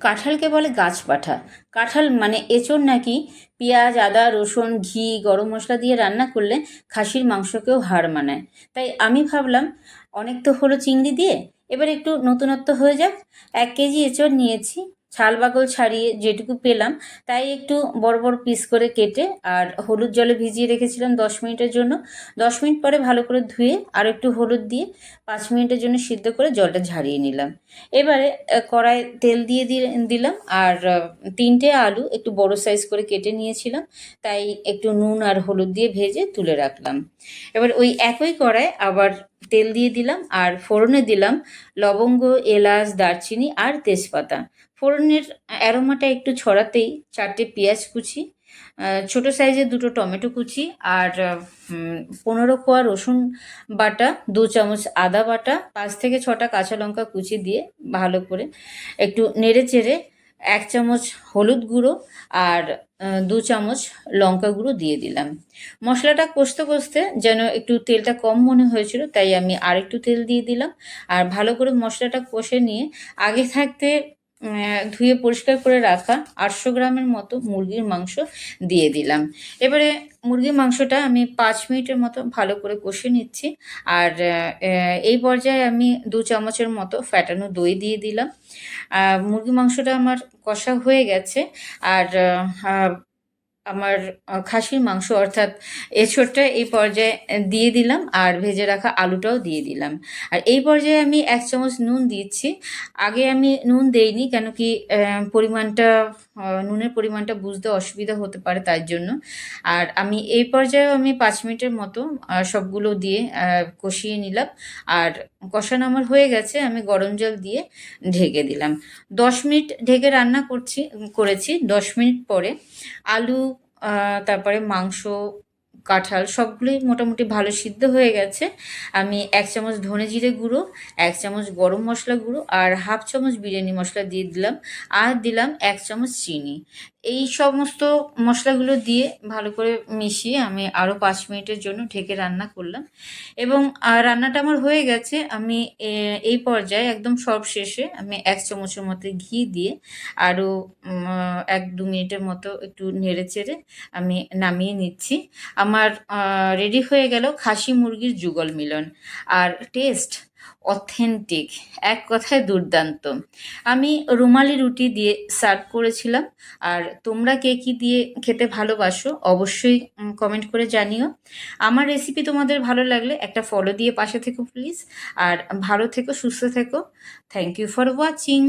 কাঁঠালকে বলে গাছ পাঠা। কাঁঠাল মানে এঁচোড় নাকি পেঁয়াজ, আদা, রসুন, ঘি, গরম মশলা দিয়ে রান্না করলে খাসির মাংসকেও হার মানায়। তাই আমি ভাবলাম অনেক তো হলো চিংড়ি দিয়ে, এবার একটু নতুনত্ব হয়ে যাক। 1 কেজি এঁচোড় নিয়েছি, ছাল বাকল ছাড়িয়ে যেটুকু পেলাম তাই একটু বড় বড় পিস করে কেটে আর হলুদ জলে ভিজিয়ে রেখেছিলাম 10 মিনিটের জন্য। 10 মিনিট পরে ভালো করে ধুয়ে আর একটু হলুদ দিয়ে 5 মিনিটের জন্য সিদ্ধ করে জলটা ঝারিয়ে নিলাম। এবারে কড়ায় তেল দিয়ে দিলাম আর 3টে আলু একটু বড় সাইজ করে কেটে নিয়েছিলাম, তাই একটু নুন আর হলুদ দিয়ে ভেজে তুলে রাখলাম। এবার ওই একই কড়ায় আবার তেল দিয়ে দিলাম আর ফোড়নে দিলাম লবঙ্গ, এলাচ, দারচিনি আর তেজপাতা। ফোড়নের অ্যারোমাটা একটু ছড়াতেই 4টে পেঁয়াজ কুচি, ছোট সাইজের 2টো টমেটো কুচি আর 15 কোয়া রসুন বাটা, 2 চামচ আদা বাটা, 5 থেকে 6টা কাঁচা লঙ্কা কুচি দিয়ে ভালো করে একটু নেড়ে চেড়ে 1 চামচ হলুদ গুঁড়ো আর 2 চামচ লঙ্কা গুঁড়ো দিয়ে দিলাম। মশলাটা কষতে কষতে যেন একটু তেলটা কম মনে হয়েছিল, তাই আমি আর একটু তেল দিয়ে দিলাম আর ভালো করে মশলাটা কষে নিয়ে আগে থাকতে ধুয়ে পরিষ্কার করে রাখা 800 গ্রামের মতো মুরগির মাংস দিয়ে দিলাম। এবারে মুরগির মাংসটা আমি 5 মিনিটের মতো ভালো করে কষে নিচ্ছি আর এই পর্যায়ে আমি 2 চামচের মতো ফ্যাটানো দই দিয়ে দিলাম। মুরগি মাংসটা আমার কষা হয়ে গেছে আর আমার খাসির মাংস অর্থাৎ এঁচোড়টা এই পর্যায়ে দিয়ে দিলাম আর ভেজে রাখা আলুটাও দিয়ে দিলাম। আর এই পর্যায়ে আমি 1 চামচ নুন দিচ্ছি। আগে আমি নুন দেইনি, কেন কি পরিমাণটা নুনের পরিমাণটা বুঝতে অসুবিধা হতে পারে, তাই জন্য। আর আমি এই পর্যায়েও আমি 5 মিনিটের মতো সবগুলো দিয়ে কষিয়ে নিলাম আর কষানো আমার হয়ে গেছে। আমি গরম জল দিয়ে ঢেকে দিলাম। 10 মিনিট ঢেকে রান্না করেছি। 10 মিনিট পরে আলু, তারপরে মাংস, কাঁঠাল সবগুলোই মোটামুটি ভালো সিদ্ধ হয়ে গেছে। আমি 1 চামচ ধনে জিরে গুঁড়ো, 1 চামচ গরম মশলা গুঁড়ো আর 1/2 চামচ বিরিয়ানি মশলা দিয়ে দিলাম আর দিলাম 1 চামচ চিনি। এই সমস্ত মশলাগুলো দিয়ে ভালো করে মিশিয়ে আমি আরও 5 মিনিটের জন্য ঢেকে রান্না করলাম এবং রান্নাটা আমার হয়ে গেছে। আমি এই পর্যায়ে একদম সবশেষে আমি 1 চামচের মতো ঘি দিয়ে আরও 1-2 মিনিটের মতো একটু নেড়ে চেড়ে আমি নামিয়ে নিচ্ছি। আমার রেডি হয়ে গেল খাসি মুরগির যুগল মিলন। আর টেস্ট অথেন্টিক, এক কথায় দুর্দান্ত। আমি রুমালি রুটি দিয়ে সার্ভ করেছিলাম। আর তোমরা কে কী দিয়ে খেতে ভালোবাসো অবশ্যই কমেন্ট করে জানিও। আমার রেসিপি তোমাদের ভালো লাগলে একটা ফলো দিয়ে পাশে থেকো প্লিজ। আর ভালো থেকো, সুস্থ থেকো। Thank you for watching.